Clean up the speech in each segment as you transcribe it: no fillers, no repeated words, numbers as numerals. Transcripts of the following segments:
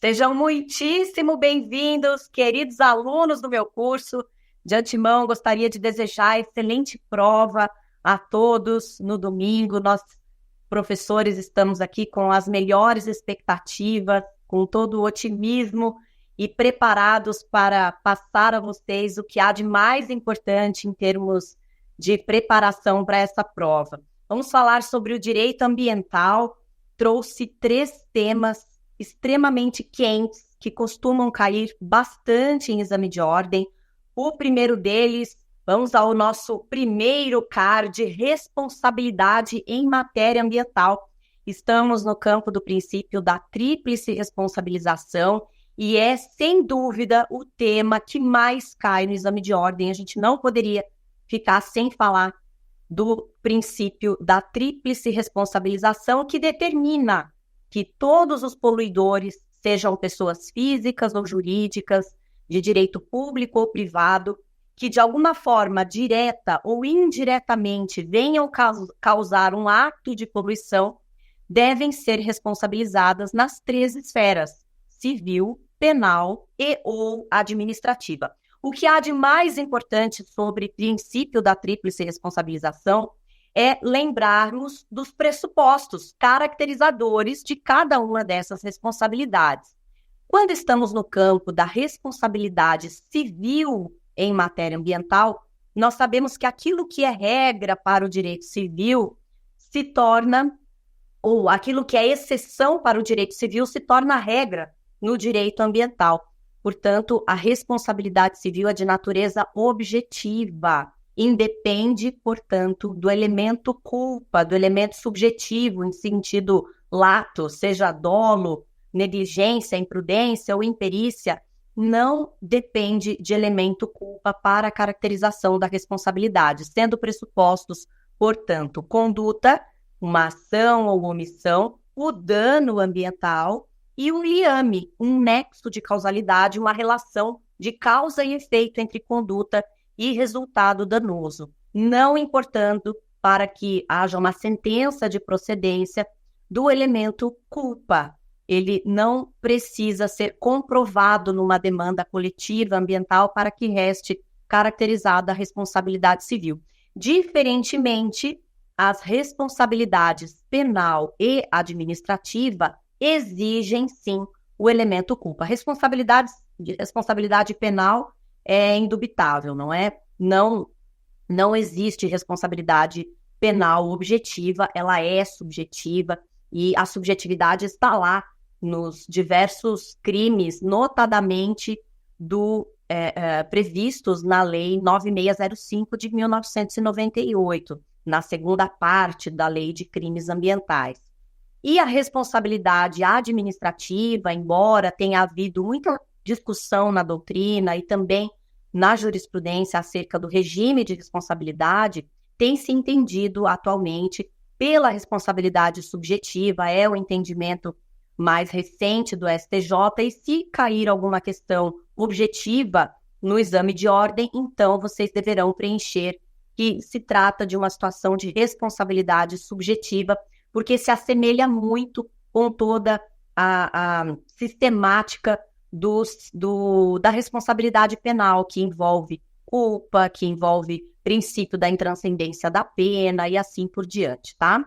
Sejam muitíssimo bem-vindos, queridos alunos do meu curso. De antemão, gostaria de desejar excelente prova a todos no domingo. Nós, professores, estamos aqui com as melhores expectativas, com todo o otimismo e preparados para passar a vocês o que há de mais importante em termos de preparação para essa prova. Vamos falar sobre o direito ambiental. Trouxe 3 temas extremamente quentes, que costumam cair bastante em exame de ordem. O primeiro deles, vamos ao nosso primeiro card, responsabilidade em matéria ambiental. Estamos no campo do princípio da tríplice responsabilização e é, sem dúvida, o tema que mais cai no exame de ordem. A gente não poderia ficar sem falar do princípio da tríplice responsabilização, que determina que todos os poluidores, sejam pessoas físicas ou jurídicas, de direito público ou privado, que de alguma forma direta ou indiretamente venham causar um ato de poluição, devem ser responsabilizadas nas 3 esferas: civil, penal e ou administrativa. O que há de mais importante sobre o princípio da tríplice responsabilização é lembrarmos dos pressupostos caracterizadores de cada uma dessas responsabilidades. Quando estamos no campo da responsabilidade civil em matéria ambiental, nós sabemos que aquilo que é regra para o direito civil se torna, ou aquilo que é exceção para o direito civil se torna regra no direito ambiental. Portanto, a responsabilidade civil é de natureza objetiva. Independe, portanto, do elemento culpa, do elemento subjetivo, em sentido lato, seja dolo, negligência, imprudência ou imperícia, não depende de elemento culpa para a caracterização da responsabilidade, sendo pressupostos, portanto, conduta, uma ação ou omissão, o dano ambiental e o liame, um nexo de causalidade, uma relação de causa e efeito entre conduta e resultado danoso, não importando para que haja uma sentença de procedência do elemento culpa. Ele não precisa ser comprovado numa demanda coletiva ambiental para que reste caracterizada a responsabilidade civil. Diferentemente, as responsabilidades penal e administrativa exigem, sim, o elemento culpa. Responsabilidade penal é indubitável, não é? Não existe responsabilidade penal objetiva, ela é subjetiva e a subjetividade está lá nos diversos crimes, notadamente previstos na Lei 9605 de 1998, na segunda parte da Lei de Crimes Ambientais. E a responsabilidade administrativa, embora tenha havido muita discussão na doutrina e também na jurisprudência acerca do regime de responsabilidade, tem se entendido atualmente pela responsabilidade subjetiva, é o entendimento mais recente do STJ, e se cair alguma questão objetiva no exame de ordem, então vocês deverão preencher que se trata de uma situação de responsabilidade subjetiva, porque se assemelha muito com toda a sistemática da responsabilidade penal, que envolve culpa, que envolve princípio da intranscendência da pena e assim por diante, tá?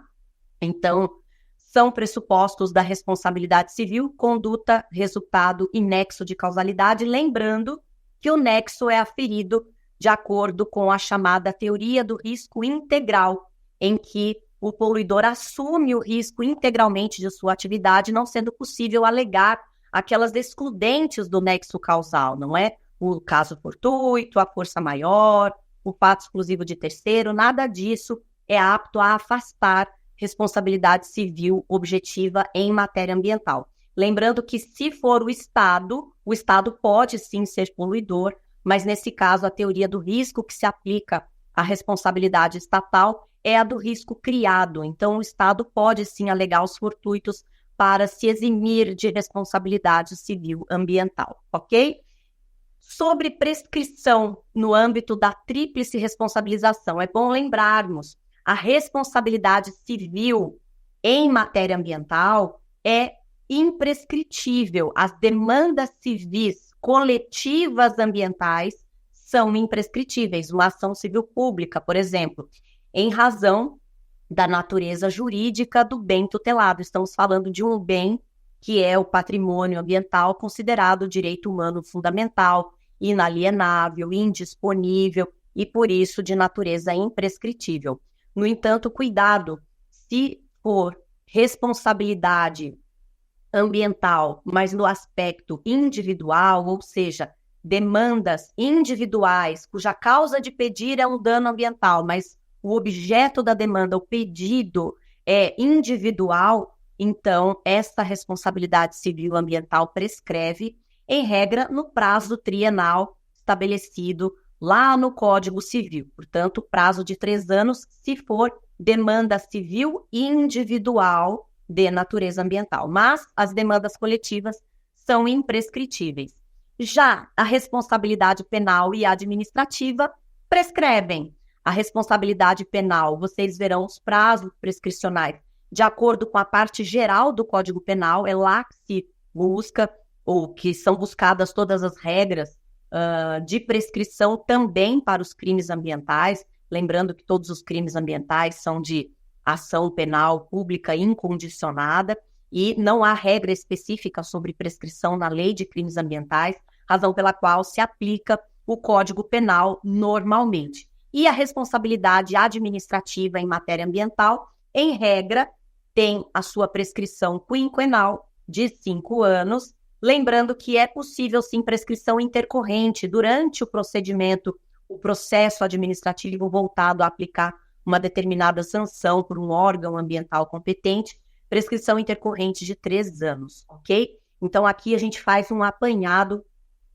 Então, são pressupostos da responsabilidade civil, conduta, resultado e nexo de causalidade, lembrando que o nexo é aferido de acordo com a chamada teoria do risco integral, em que o poluidor assume o risco integralmente de sua atividade, não sendo possível alegar aquelas excludentes do nexo causal, não é? O caso fortuito, a força maior, o fato exclusivo de terceiro, nada disso é apto a afastar responsabilidade civil objetiva em matéria ambiental. Lembrando que, se for o Estado pode sim ser poluidor, mas nesse caso a teoria do risco que se aplica à responsabilidade estatal é a do risco criado. Então, o Estado pode sim alegar os fortuitos para se eximir de responsabilidade civil ambiental, ok? Sobre prescrição no âmbito da tríplice responsabilização, é bom lembrarmos, a responsabilidade civil em matéria ambiental é imprescritível. As demandas civis coletivas ambientais são imprescritíveis. Uma ação civil pública, por exemplo, em razão da natureza jurídica do bem tutelado. Estamos falando de um bem que é o patrimônio ambiental, considerado direito humano fundamental, inalienável, indisponível e, por isso, de natureza imprescritível. No entanto, cuidado, se for responsabilidade ambiental, mas no aspecto individual, ou seja, demandas individuais, cuja causa de pedir é um dano ambiental, mas o objeto da demanda, o pedido, é individual, então esta responsabilidade civil ambiental prescreve, em regra, no prazo trienal estabelecido lá no Código Civil. Portanto, prazo de 3 anos, se for demanda civil individual de natureza ambiental. Mas as demandas coletivas são imprescritíveis. Já a responsabilidade penal e administrativa prescrevem. A responsabilidade penal, vocês verão os prazos prescricionais de acordo com a parte geral do Código Penal, é lá que se busca, ou que são buscadas todas as regras de prescrição também para os crimes ambientais, lembrando que todos os crimes ambientais são de ação penal pública incondicionada e não há regra específica sobre prescrição na Lei de Crimes Ambientais, razão pela qual se aplica o Código Penal normalmente. E a responsabilidade administrativa em matéria ambiental, em regra, tem a sua prescrição quinquenal de 5 anos, lembrando que é possível, sim, prescrição intercorrente durante o procedimento, o processo administrativo voltado a aplicar uma determinada sanção por um órgão ambiental competente, prescrição intercorrente de 3 anos, ok? Então, aqui a gente faz um apanhado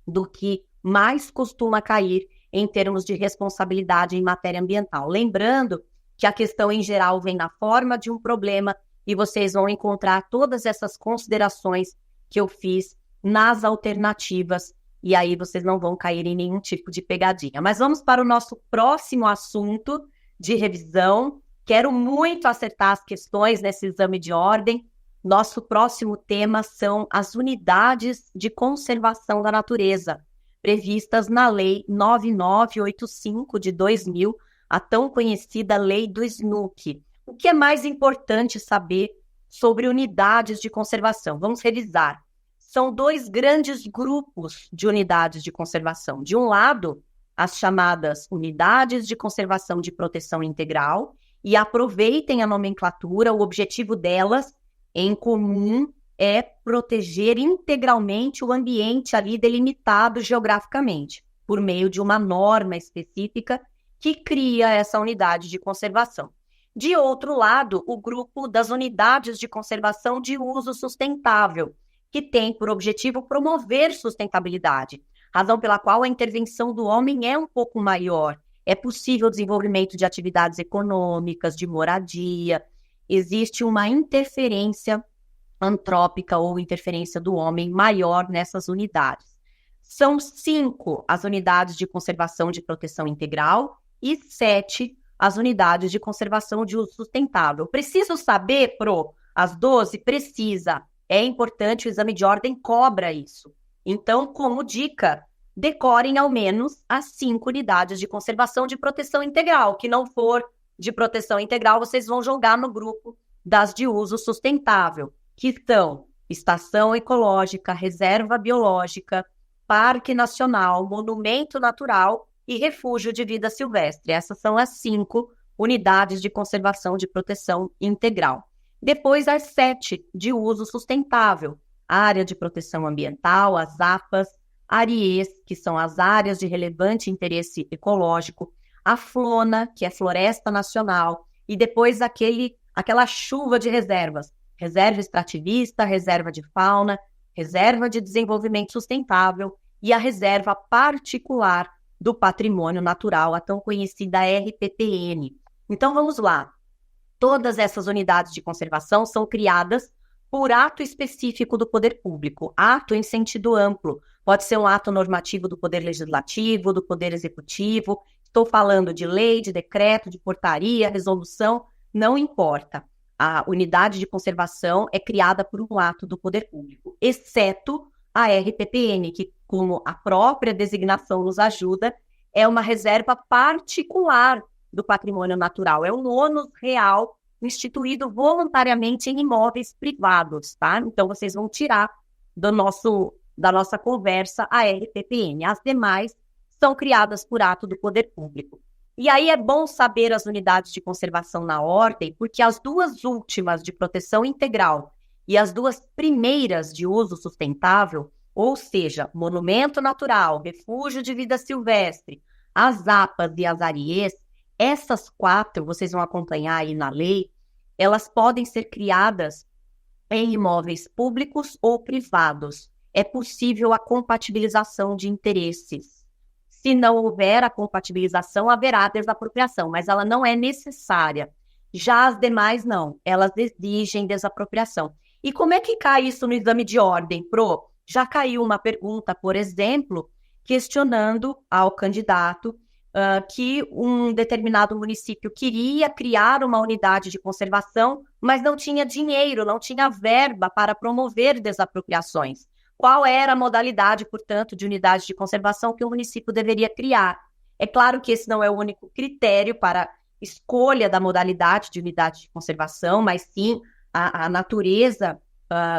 do que mais costuma cair em termos de responsabilidade em matéria ambiental. Lembrando que a questão, em geral, vem na forma de um problema e vocês vão encontrar todas essas considerações que eu fiz nas alternativas e aí vocês não vão cair em nenhum tipo de pegadinha. Mas vamos para o nosso próximo assunto de revisão. Quero muito acertar as questões nesse exame de ordem. Nosso próximo tema são as unidades de conservação da natureza, previstas na Lei 9985 de 2000, a tão conhecida Lei do SNUC. O que é mais importante saber sobre unidades de conservação? Vamos revisar. São 2 grandes grupos de unidades de conservação. De um lado, as chamadas unidades de conservação de proteção integral, e aproveitem a nomenclatura, o objetivo delas, em comum, é proteger integralmente o ambiente ali delimitado geograficamente, por meio de uma norma específica que cria essa unidade de conservação. De outro lado, o grupo das unidades de conservação de uso sustentável, que tem por objetivo promover sustentabilidade, razão pela qual a intervenção do homem é um pouco maior. É possível o desenvolvimento de atividades econômicas, de moradia, existe uma interferência antrópica ou interferência do homem maior nessas unidades. São 5 as unidades de conservação de proteção integral e 7 as unidades de conservação de uso sustentável. Preciso saber, as 12? Precisa. É importante, o exame de ordem cobra isso. Então, como dica, decorem ao menos as 5 unidades de conservação de proteção integral. Que não for de proteção integral, vocês vão jogar no grupo das de uso sustentável, que são estação ecológica, reserva biológica, parque nacional, monumento natural e refúgio de vida silvestre. Essas são as 5 unidades de conservação de proteção integral. Depois, as 7 de uso sustentável, área de proteção ambiental, as APAs, ARIEs, que são as áreas de relevante interesse ecológico, a FLONA, que é Floresta Nacional, e depois aquela chuva de reservas, reserva extrativista, reserva de fauna, reserva de desenvolvimento sustentável e a reserva particular do patrimônio natural, a tão conhecida RPPN. Então, vamos lá. Todas essas unidades de conservação são criadas por ato específico do poder público, ato em sentido amplo. Pode ser um ato normativo do Poder Legislativo, do Poder Executivo. Estou falando de lei, de decreto, de portaria, resolução, não importa. a unidade de conservação é criada por um ato do poder público, exceto a RPPN, que, como a própria designação nos ajuda, é uma reserva particular do patrimônio natural, é um ônus real instituído voluntariamente em imóveis privados, tá? Então, vocês vão tirar da nossa conversa a RPPN. As demais são criadas por ato do poder público. E aí é bom saber as unidades de conservação na ordem, porque as duas últimas de proteção integral e as duas primeiras de uso sustentável, ou seja, monumento natural, refúgio de vida silvestre, as APAs e as ARIEs, essas 4, vocês vão acompanhar aí na lei, elas podem ser criadas em imóveis públicos ou privados. É possível a compatibilização de interesses. Se não houver a compatibilização, haverá a desapropriação, mas ela não é necessária. Já as demais, não. Elas exigem desapropriação. E como é que cai isso no exame de ordem, Pro? Já caiu uma pergunta, por exemplo, questionando ao candidato que um determinado município queria criar uma unidade de conservação, mas não tinha dinheiro, não tinha verba para promover desapropriações. Qual era a modalidade, portanto, de unidade de conservação que o município deveria criar? É claro que esse não é o único critério para escolha da modalidade de unidade de conservação, mas sim a natureza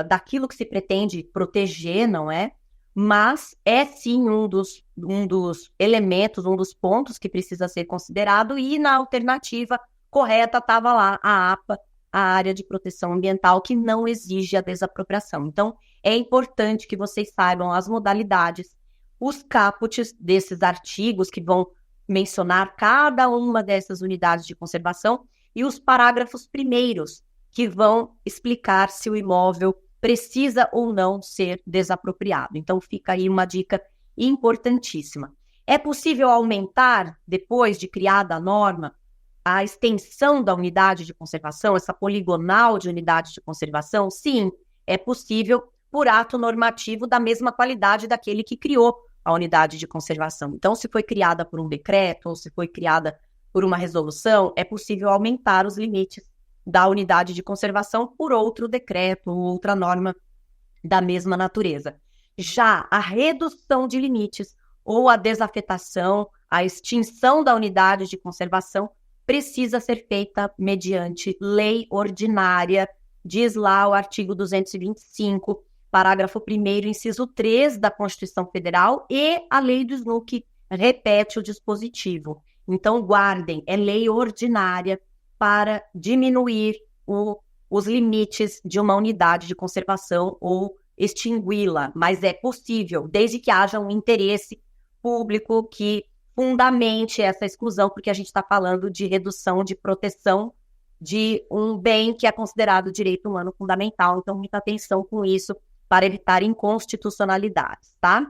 daquilo que se pretende proteger, não é? Mas é sim um dos elementos, um dos pontos que precisa ser considerado, e na alternativa correta estava lá a APA, a Área de Proteção Ambiental, que não exige a desapropriação. Então, é importante que vocês saibam as modalidades, os caput desses artigos que vão mencionar cada uma dessas unidades de conservação e os parágrafos primeiros que vão explicar se o imóvel precisa ou não ser desapropriado. Então, fica aí uma dica importantíssima. É possível aumentar, depois de criada a norma, a extensão da unidade de conservação, essa poligonal de unidade de conservação? Sim, é possível por ato normativo da mesma qualidade daquele que criou a unidade de conservação. Então, se foi criada por um decreto ou se foi criada por uma resolução, é possível aumentar os limites da unidade de conservação por outro decreto ou outra norma da mesma natureza. Já a redução de limites ou a desafetação, a extinção da unidade de conservação precisa ser feita mediante lei ordinária, diz lá o artigo 225, parágrafo 1º, inciso 3 da Constituição Federal, e a lei do SNUC repete o dispositivo. Então, guardem, é lei ordinária para diminuir os limites de uma unidade de conservação ou extingui-la, mas é possível, desde que haja um interesse público que fundamente essa exclusão, porque a gente está falando de redução de proteção de um bem que é considerado direito humano fundamental. Então, muita atenção com isso para evitar inconstitucionalidades, tá?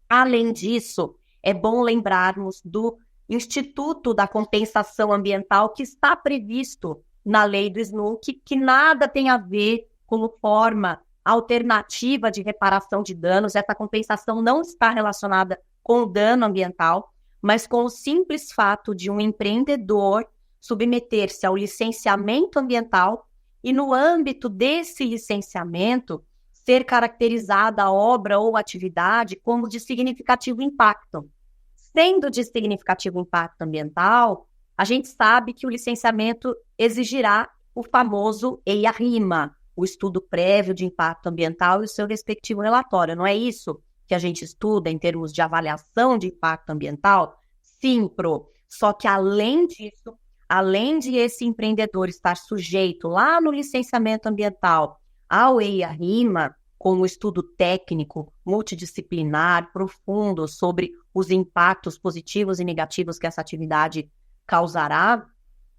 Além disso, é bom lembrarmos do Instituto da Compensação Ambiental, que está previsto na lei do SNUC, que nada tem a ver com forma alternativa de reparação de danos. Essa compensação não está relacionada com o dano ambiental, mas com o simples fato de um empreendedor submeter-se ao licenciamento ambiental e, no âmbito desse licenciamento, ser caracterizada a obra ou atividade como de significativo impacto. Sendo de significativo impacto ambiental, a gente sabe que o licenciamento exigirá o famoso EIA-RIMA, o estudo prévio de impacto ambiental e o seu respectivo relatório. Não é isso que a gente estuda em termos de avaliação de impacto ambiental? Sim, Pro. Só que, além disso, além de esse empreendedor estar sujeito lá no licenciamento ambiental ao EIA-RIMA, com um estudo técnico, multidisciplinar, profundo sobre os impactos positivos e negativos que essa atividade causará,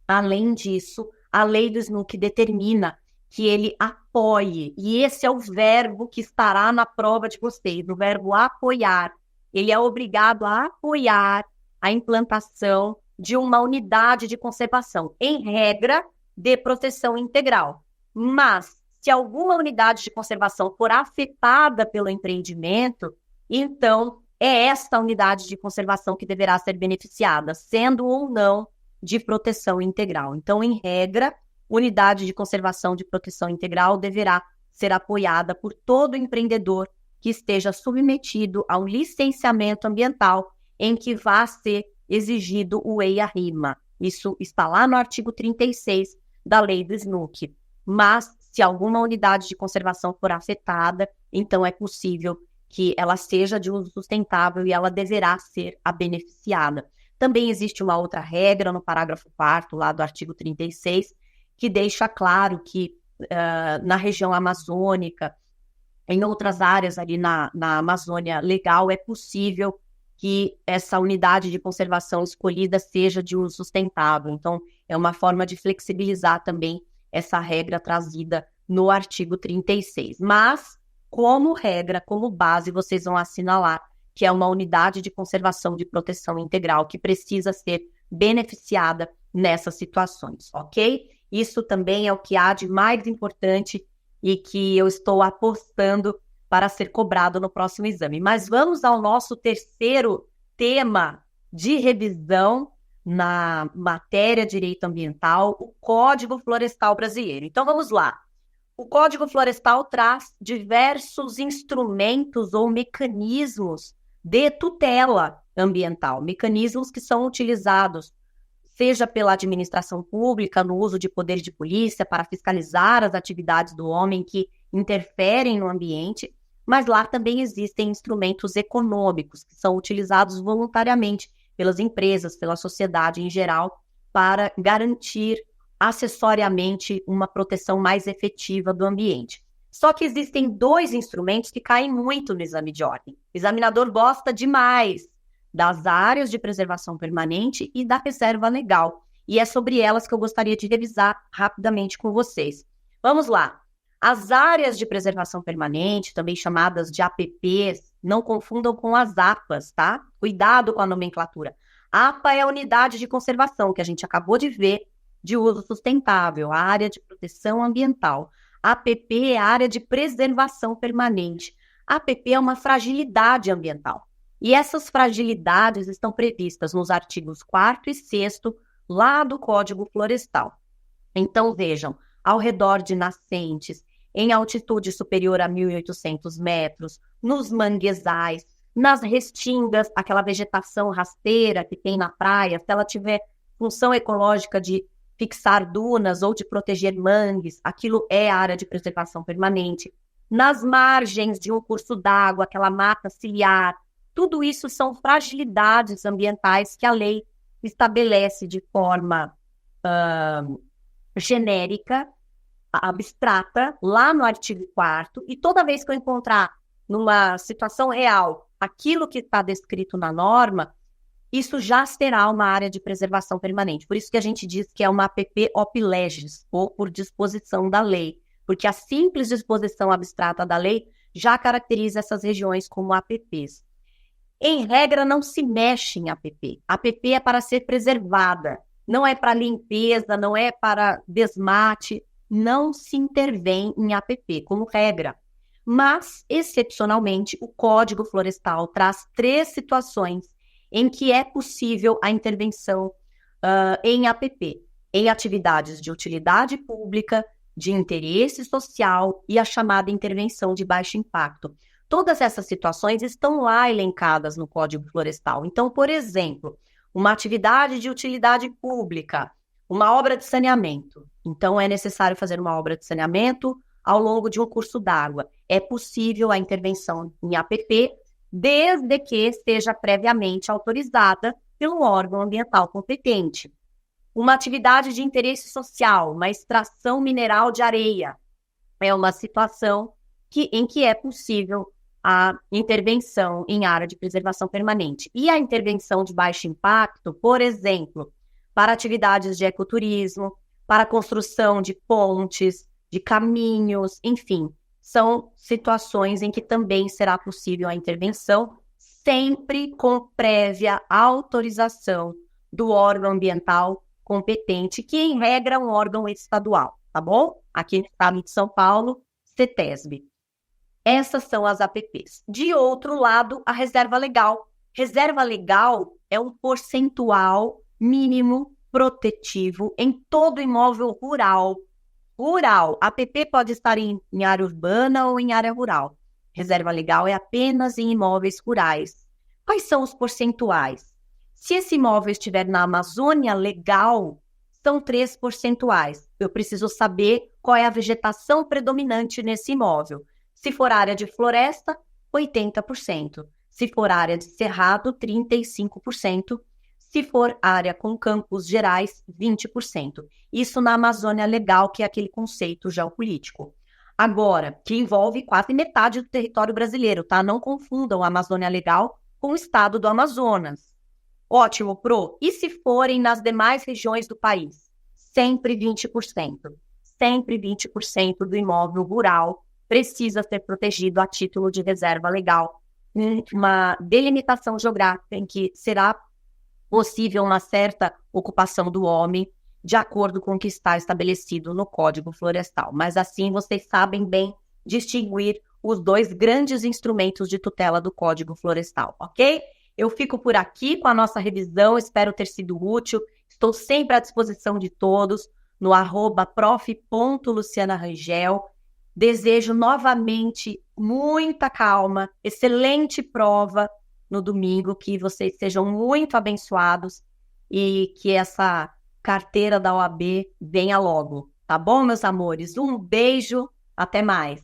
além disso, a lei do SNUC determina que ele apoie, e esse é o verbo que estará na prova de vocês, o verbo apoiar. Ele é obrigado a apoiar a implantação de uma unidade de conservação, em regra, de proteção integral. Mas, se alguma unidade de conservação for afetada pelo empreendimento, então é esta unidade de conservação que deverá ser beneficiada, sendo ou não de proteção integral. Então, em regra, unidade de conservação de proteção integral deverá ser apoiada por todo empreendedor que esteja submetido a um licenciamento ambiental em que vá ser exigido o EIA-RIMA. Isso está lá no artigo 36 da lei do SNUC. Mas, se alguma unidade de conservação for afetada, então é possível que ela seja de uso sustentável e ela deverá ser a beneficiada. Também existe uma outra regra no parágrafo 4º, lá do artigo 36, que deixa claro que na região amazônica, em outras áreas ali na Amazônia Legal, é possível que essa unidade de conservação escolhida seja de uso sustentável. Então, é uma forma de flexibilizar também essa regra trazida no artigo 36. Mas, como regra, como base, vocês vão assinalar que é uma unidade de conservação de proteção integral que precisa ser beneficiada nessas situações, ok? Isso também é o que há de mais importante e que eu estou apostando para ser cobrado no próximo exame. Mas vamos ao nosso terceiro tema de revisão na matéria de direito ambiental, o Código Florestal Brasileiro. Então vamos lá. O Código Florestal traz diversos instrumentos ou mecanismos de tutela ambiental, mecanismos que são utilizados seja pela administração pública, no uso de poderes de polícia para fiscalizar as atividades do homem que interferem no ambiente, mas lá também existem instrumentos econômicos que são utilizados voluntariamente pelas empresas, pela sociedade em geral, para garantir acessoriamente uma proteção mais efetiva do ambiente. Só que existem dois instrumentos que caem muito no exame de ordem. O examinador gosta demais das áreas de preservação permanente e da reserva legal. E é sobre elas que eu gostaria de revisar rapidamente com vocês. Vamos lá. As áreas de preservação permanente, também chamadas de APPs, não confundam com as APAs, tá? Cuidado com a nomenclatura. APA é a unidade de conservação, que a gente acabou de ver, de uso sustentável, a área de proteção ambiental. APP é a área de preservação permanente. APP é uma fragilidade ambiental. E essas fragilidades estão previstas nos artigos 4º e 6º, lá do Código Florestal. Então, vejam, ao redor de nascentes, em altitude superior a 1.800 metros, nos manguezais, nas restingas, aquela vegetação rasteira que tem na praia, se ela tiver função ecológica de fixar dunas ou de proteger mangues, aquilo é área de preservação permanente. Nas margens de um curso d'água, aquela mata ciliar, tudo isso são fragilidades ambientais que a lei estabelece de forma genérica, abstrata, lá no artigo 4º, e toda vez que eu encontrar numa situação real aquilo que está descrito na norma, isso já será uma área de preservação permanente. Por isso que a gente diz que é uma APP op legis, ou por disposição da lei, porque a simples disposição abstrata da lei já caracteriza essas regiões como APPs. Em regra, não se mexe em APP. APP é para ser preservada, não é para limpeza, não é para desmate, não se intervém em APP, como regra. Mas, excepcionalmente, o Código Florestal traz 3 situações em que é possível a intervenção em APP, em atividades de utilidade pública, de interesse social e a chamada intervenção de baixo impacto. Todas essas situações estão lá elencadas no Código Florestal. Então, por exemplo, uma atividade de utilidade pública, uma obra de saneamento. Então, é necessário fazer uma obra de saneamento ao longo de um curso d'água. É possível a intervenção em APP, desde que seja previamente autorizada pelo órgão ambiental competente. Uma atividade de interesse social, uma extração mineral de areia, é uma situação em que é possível a intervenção em área de preservação permanente. E a intervenção de baixo impacto, por exemplo, para atividades de ecoturismo, para a construção de pontes, de caminhos, enfim, são situações em que também será possível a intervenção, sempre com prévia autorização do órgão ambiental competente, que em regra é um órgão estadual, tá bom? Aqui no estado de São Paulo, CETESB. Essas são as APPs. De outro lado, a reserva legal. Reserva legal é um percentual mínimo protetivo em todo imóvel rural. Rural. APP pode estar em área urbana ou em área rural. Reserva legal é apenas em imóveis rurais. Quais são os percentuais? Se esse imóvel estiver na Amazônia Legal, são 3 percentuais. Eu preciso saber qual é a vegetação predominante nesse imóvel. Se for área de floresta, 80%. Se for área de cerrado, 35%. Se for área com campos gerais, 20%. Isso na Amazônia Legal, que é aquele conceito geopolítico. Agora, que envolve quase metade do território brasileiro, tá? Não confundam a Amazônia Legal com o estado do Amazonas. Ótimo, Pro. E se forem nas demais regiões do país? Sempre 20%. Sempre 20% do imóvel rural precisa ser protegido a título de reserva legal. Uma delimitação geográfica em que será possível uma certa ocupação do homem de acordo com o que está estabelecido no Código Florestal. Mas assim vocês sabem bem distinguir os dois grandes instrumentos de tutela do Código Florestal, ok? Eu fico por aqui com a nossa revisão, espero ter sido útil. Estou sempre à disposição de todos no @prof.lucianarangel. Desejo novamente muita calma, excelente prova no domingo, que vocês sejam muito abençoados e que essa carteira da OAB venha logo, tá bom, meus amores? Um beijo, até mais.